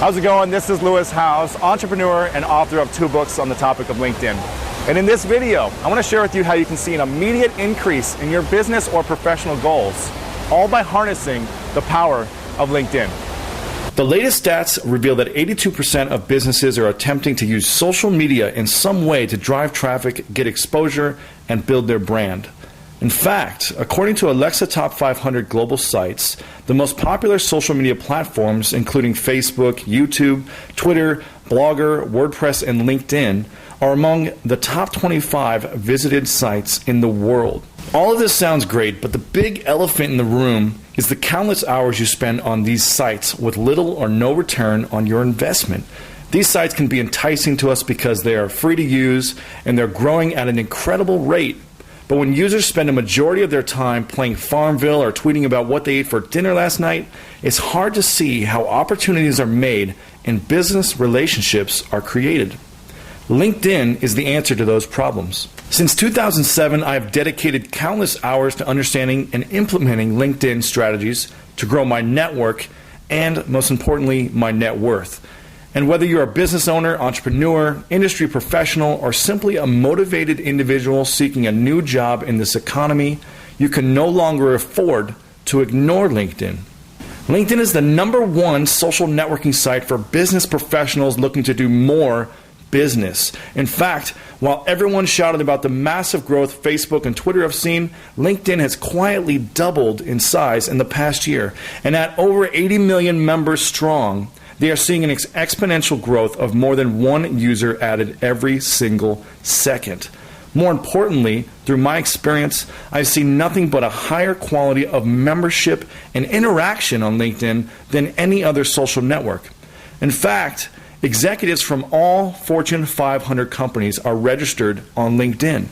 How's it going? This is Lewis Howes, entrepreneur and author of 2 books on the topic of LinkedIn. And in this video, I want to share with you how you can see an immediate increase in your business or professional goals, all by harnessing the power of LinkedIn. The latest stats reveal that 82% of businesses are attempting to use social media in some way to drive traffic, get exposure, and build their brand. In fact, according to Alexa Top 500 global sites, the most popular social media platforms, including Facebook, YouTube, Twitter, Blogger, WordPress, and LinkedIn, are among the top 25 visited sites in the world. All of this sounds great, but the big elephant in the room is the countless hours you spend on these sites with little or no return on your investment. These sites can be enticing to us because they are free to use and they're growing at an incredible rate. But when users spend a majority of their time playing Farmville or tweeting about what they ate for dinner last night, it's hard to see how opportunities are made and business relationships are created. LinkedIn is the answer to those problems. Since 2007, I have dedicated countless hours to understanding and implementing LinkedIn strategies to grow my network and, most importantly, my net worth. And whether you're a business owner, entrepreneur, industry professional, or simply a motivated individual seeking a new job in this economy, you can no longer afford to ignore LinkedIn. LinkedIn is the #1 social networking site for business professionals looking to do more business. In fact, while everyone shouted about the massive growth Facebook and Twitter have seen, LinkedIn has quietly doubled in size in the past year. And at over 80 million members strong, they are seeing an exponential growth of more than 1 user added every single second. More importantly, through my experience, I've seen nothing but a higher quality of membership and interaction on LinkedIn than any other social network. In fact, executives from all Fortune 500 companies are registered on LinkedIn.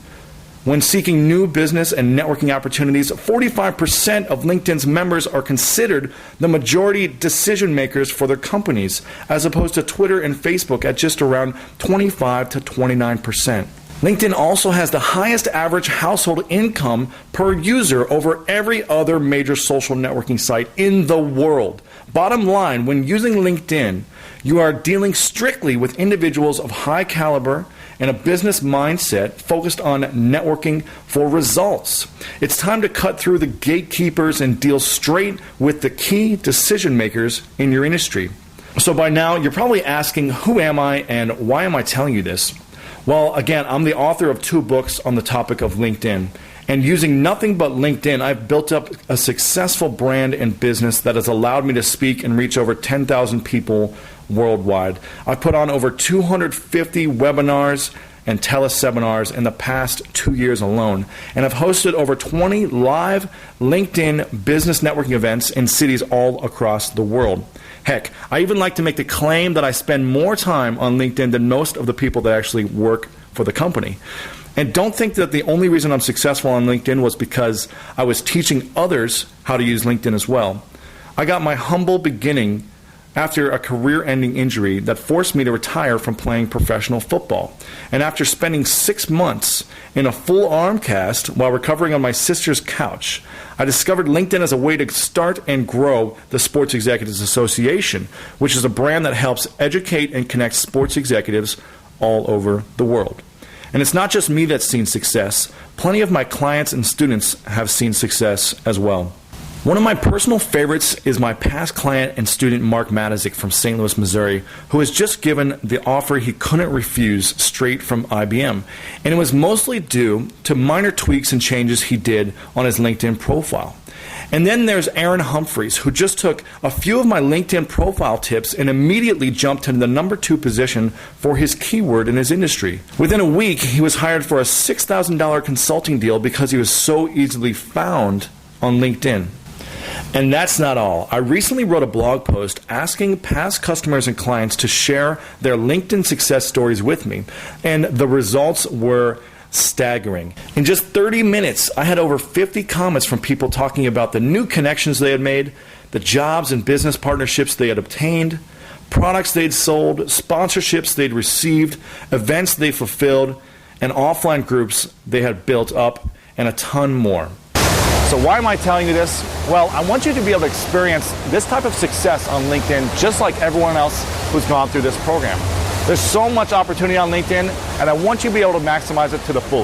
When seeking new business and networking opportunities, 45% of LinkedIn's members are considered the majority decision makers for their companies, as opposed to Twitter and Facebook at just around 25 to 29%. LinkedIn also has the highest average household income per user over every other major social networking site in the world. Bottom line, when using LinkedIn, you are dealing strictly with individuals of high caliber and a business mindset focused on networking for results. It's time to cut through the gatekeepers and deal straight with the key decision makers in your industry. So by now, you're probably asking, who am I and why am I telling you this? Well, again, I'm the author of 2 books on the topic of LinkedIn. And using nothing but LinkedIn, I've built up a successful brand and business that has allowed me to speak and reach over 10,000 people worldwide. I've put on over 250 webinars and teleseminars in the past 2 years alone. And I've hosted over 20 live LinkedIn business networking events in cities all across the world. Heck, I even like to make the claim that I spend more time on LinkedIn than most of the people that actually work for the company. And don't think that the only reason I'm successful on LinkedIn was because I was teaching others how to use LinkedIn as well. I got my humble beginning after a career-ending injury that forced me to retire from playing professional football. And after spending 6 months in a full arm cast while recovering on my sister's couch, I discovered LinkedIn as a way to start and grow the Sports Executives Association, which is a brand that helps educate and connect sports executives all over the world. And it's not just me that's seen success. Plenty of my clients and students have seen success as well. One of my personal favorites is my past client and student Mark Matizik from St. Louis, Missouri, who has just given the offer he couldn't refuse straight from IBM. And it was mostly due to minor tweaks and changes he did on his LinkedIn profile. And then there's Aaron Humphreys, who just took a few of my LinkedIn profile tips and immediately jumped to the #2 position for his keyword in his industry. Within a week, he was hired for a $6,000 consulting deal because he was so easily found on LinkedIn. And that's not all. I recently wrote a blog post asking past customers and clients to share their LinkedIn success stories with me, and the results were staggering. In just 30 minutes, I had over 50 comments from people talking about the new connections they had made, the jobs and business partnerships they had obtained, products they'd sold, sponsorships they'd received, events they fulfilled, and offline groups they had built up, and a ton more. So why am I telling you this? Well, I want you to be able to experience this type of success on LinkedIn just like everyone else who's gone through this program. There's so much opportunity on LinkedIn, and I want you to be able to maximize it to the fullest.